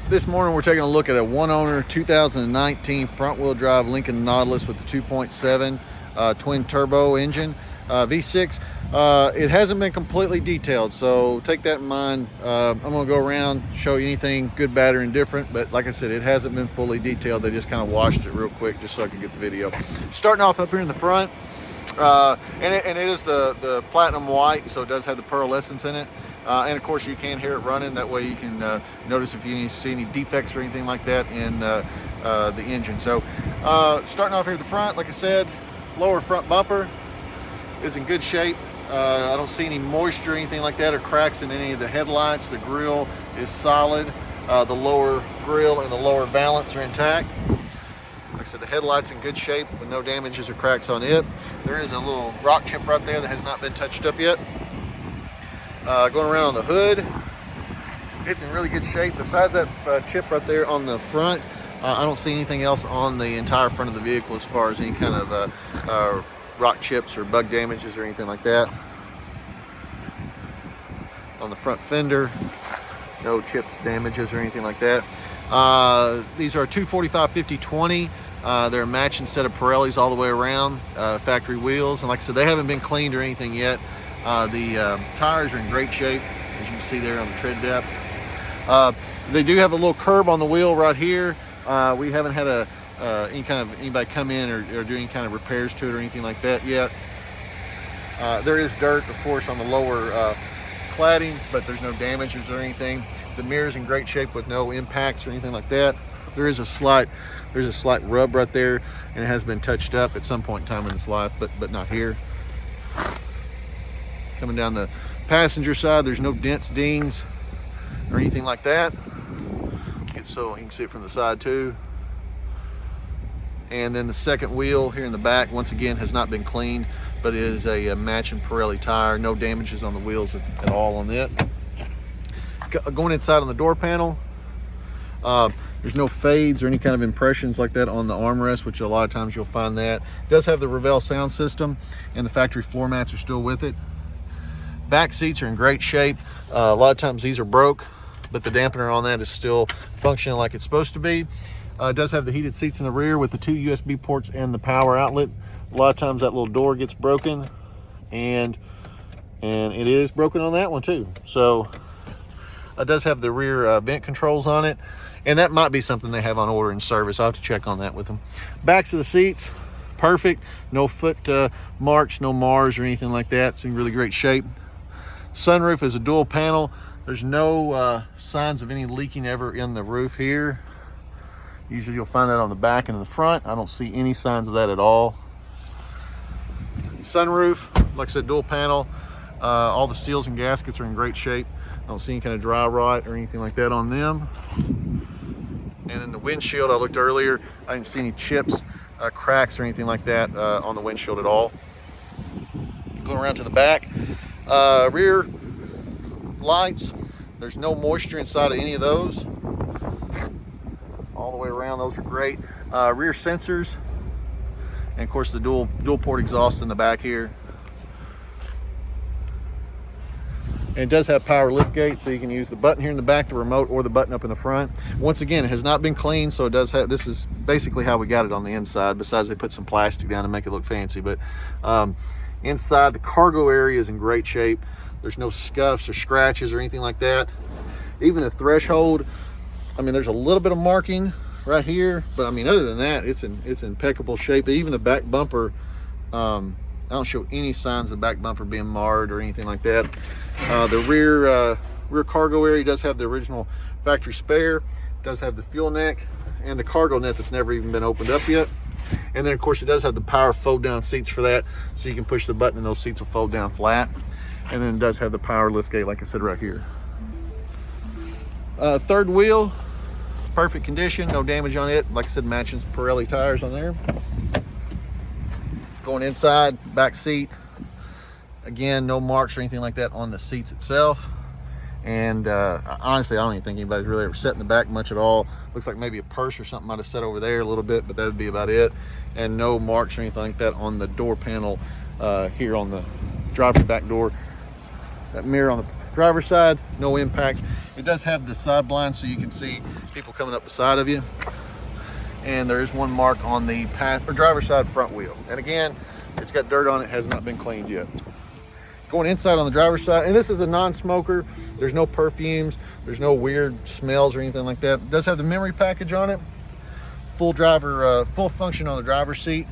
This morning we're taking a look at a one-owner 2019 front-wheel drive Lincoln Nautilus with the 2.7 twin turbo engine, V6. It hasn't been completely detailed, so take that in mind. I'm going to go around, show you anything good, bad, or indifferent, but like I said, it hasn't been fully detailed. They just kind of washed it real quick just so I could get the video. Starting off up here in the front, and it is the platinum white, so it does have the pearlescence in it. And of course you can hear it running. That way you can notice if you see any defects or anything like that in the engine. So starting off here at the front, like I said, lower front bumper is in good shape. I don't see any moisture or anything like that or cracks in any of the headlights. The grille is solid. The lower grille and the lower valance are intact. Like I said, the headlight's in good shape with no damages or cracks on it. There is a little rock chip right there that has not been touched up yet. Going around on the hood, it's in really good shape. Besides that chip right there on the front, I don't see anything else on the entire front of the vehicle as far as any kind of rock chips or bug damages or anything like that. On the front fender, no chips, damages, or anything like that. These are 245/50/20. They're a matching set of Pirellis all the way around, factory wheels, and like I said, they haven't been cleaned or anything yet. The tires are in great shape, as you can see there on the tread depth. They do have a little curb on the wheel right here. We haven't had anybody come in or do any kind of repairs to it or anything like that yet. There is dirt, of course, on the lower cladding, but there's no damages or anything. The mirror's in great shape with no impacts or anything like that. There's a slight rub right there, and it has been touched up at some point in time in its life, but not here. Coming down the passenger side, there's no dents, dings, or anything like that. So you can see it from the side too. And then the second wheel here in the back, once again, has not been cleaned, but it is a matching Pirelli tire. No damages on the wheels at all on it. Going inside on the door panel, there's no fades or any kind of impressions like that on the armrest, which a lot of times you'll find that. It does have the Revell sound system, and the factory floor mats are still with it. Back seats are in great shape. A lot of times these are broke, but the dampener on that is still functioning like it's supposed to be. It does have the heated seats in the rear with the 2 USB ports and the power outlet. A lot of times that little door gets broken, and it is broken on that one too. So it does have the rear vent controls on it, and that might be something they have on order in service. I'll have to check on that with them. Backs of the seats, perfect. No foot marks, no Mars or anything like that. It's in really great shape. Sunroof is a dual panel. There's no signs of any leaking ever in the roof here. Usually you'll find that on the back and in the front. I don't see any signs of that at all. Sunroof, like I said, dual panel. All the seals and gaskets are in great shape. I don't see any kind of dry rot or anything like that on them. And then the windshield, I looked earlier, I didn't see any chips, cracks, or anything like that on the windshield at all. Going around to the back, rear lights, there's no moisture inside of any of those. All the way around, those are great. Rear sensors, and of course the dual port exhaust in the back here. And it does have power lift gate, so you can use the button here in the back, the remote, or the button up in the front. Once again, it has not been cleaned, so it does have, this is basically how we got it on the inside, besides they put some plastic down to make it look fancy. But inside, the cargo area is in great shape. There's no scuffs or scratches or anything like that. Even the threshold, I mean, there's a little bit of marking right here, but I mean, other than that, it's in impeccable shape. Even the back bumper, I don't show any signs of the back bumper being marred or anything like that. The rear cargo area does have the original factory spare. It does have the fuel neck and the cargo net that's never even been opened up yet. And then of course it does have the power fold down seats for that, so you can push the button and those seats will fold down flat. And then it does have the power lift gate, like I said, right here. Third wheel, perfect condition, no damage on it. Like I said, matching Pirelli tires on there. Going inside, back seat, again, no marks or anything like that on the seats itself. And honestly, I don't even think anybody's really ever sat in the back much at all. Looks like maybe a purse or something might have sat over there a little bit, but that would be about it. And no marks or anything like that on the door panel here on the driver's back door. That mirror on the driver's side, no impacts. It does have the side blind so you can see people coming up beside of you. And there is one mark on the path or driver's side front wheel. And again, it's got dirt on it, has not been cleaned yet. Going inside on the driver's side, and this is a non-smoker. There's no perfumes, there's no weird smells or anything like that. It does have the memory package on it. Full function on the driver's seat.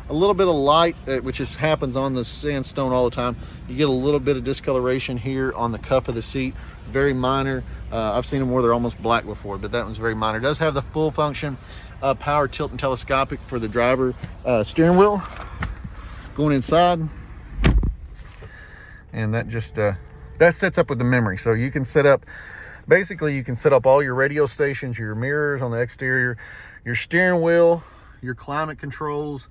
A little bit of light, which just happens on the sandstone all the time. You get a little bit of discoloration here on the cup of the seat, very minor. I've seen them where they're almost black before, but that one's very minor. It does have the full function power tilt and telescopic for the driver steering wheel. Going inside, and that just that sets up with the memory, so you can set up, basically you can set up all your radio stations, your mirrors on the exterior, your steering wheel, your climate controls,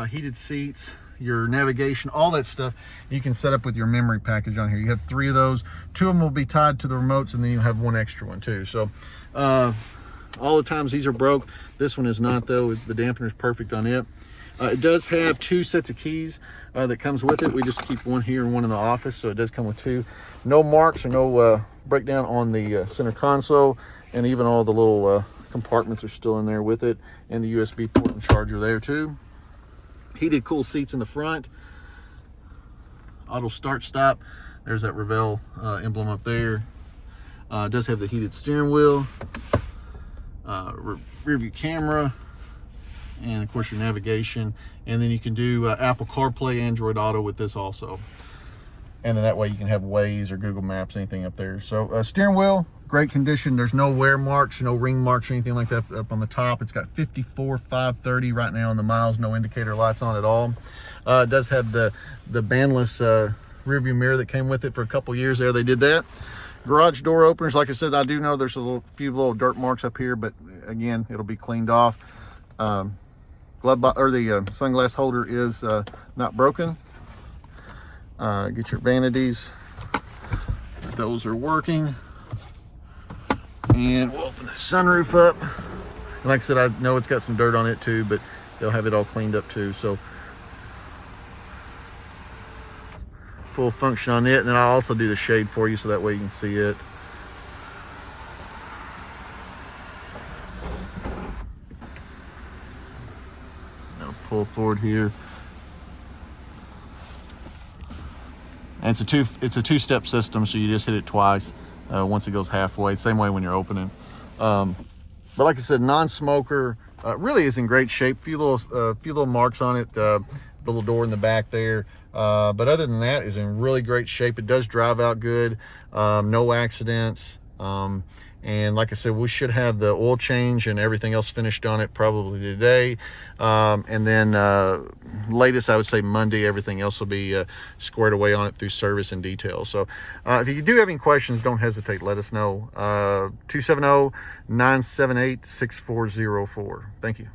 heated seats, your navigation, all that stuff you can set up with your memory package on here. You have 3 of those. 2 of them will be tied to the remotes, and then you have 1 extra one too. So all the times these are broke, this one is not though. The dampener is perfect on it. It does have 2 sets of keys that comes with it. We just keep one here and one in the office, so it does come with 2. No marks or no breakdown on the center console, and even all the little compartments are still in there with it, and the USB port and charger there too. Heated cool seats in the front. Auto start stop. There's that Revell emblem up there. It does have the heated steering wheel, rear view camera, and of course your navigation. And then you can do Apple CarPlay, Android Auto with this also. And then that way you can have Waze or Google Maps, anything up there. So steering wheel, great condition. There's no wear marks, no ring marks or anything like that up on the top. It's got 54,530 right now on the miles, no indicator lights on at all. It does have the bandless rear view mirror that came with it for a couple years there. They did that. Garage door openers, like I said, I do know there's a few little dirt marks up here, but again, it'll be cleaned off. The sunglass holder is not broken. Get your vanities. Those are working. And we'll open the sunroof up. And like I said, I know it's got some dirt on it too, but they'll have it all cleaned up too. So full function on it. And then I'll also do the shade for you so that way you can see it. Now pull forward here. And it's a two-step system, so you just hit it twice once it goes halfway. Same way when you're opening. But like I said, non-smoker, really is in great shape. Few little marks on it. The little door in the back there. But other than that, is in really great shape. It does drive out good. No accidents. And like I said, we should have the oil change and everything else finished on it probably today. And then latest, I would say Monday, everything else will be squared away on it through service and detail. So if you do have any questions, don't hesitate. Let us know. 270-978-6404. Thank you.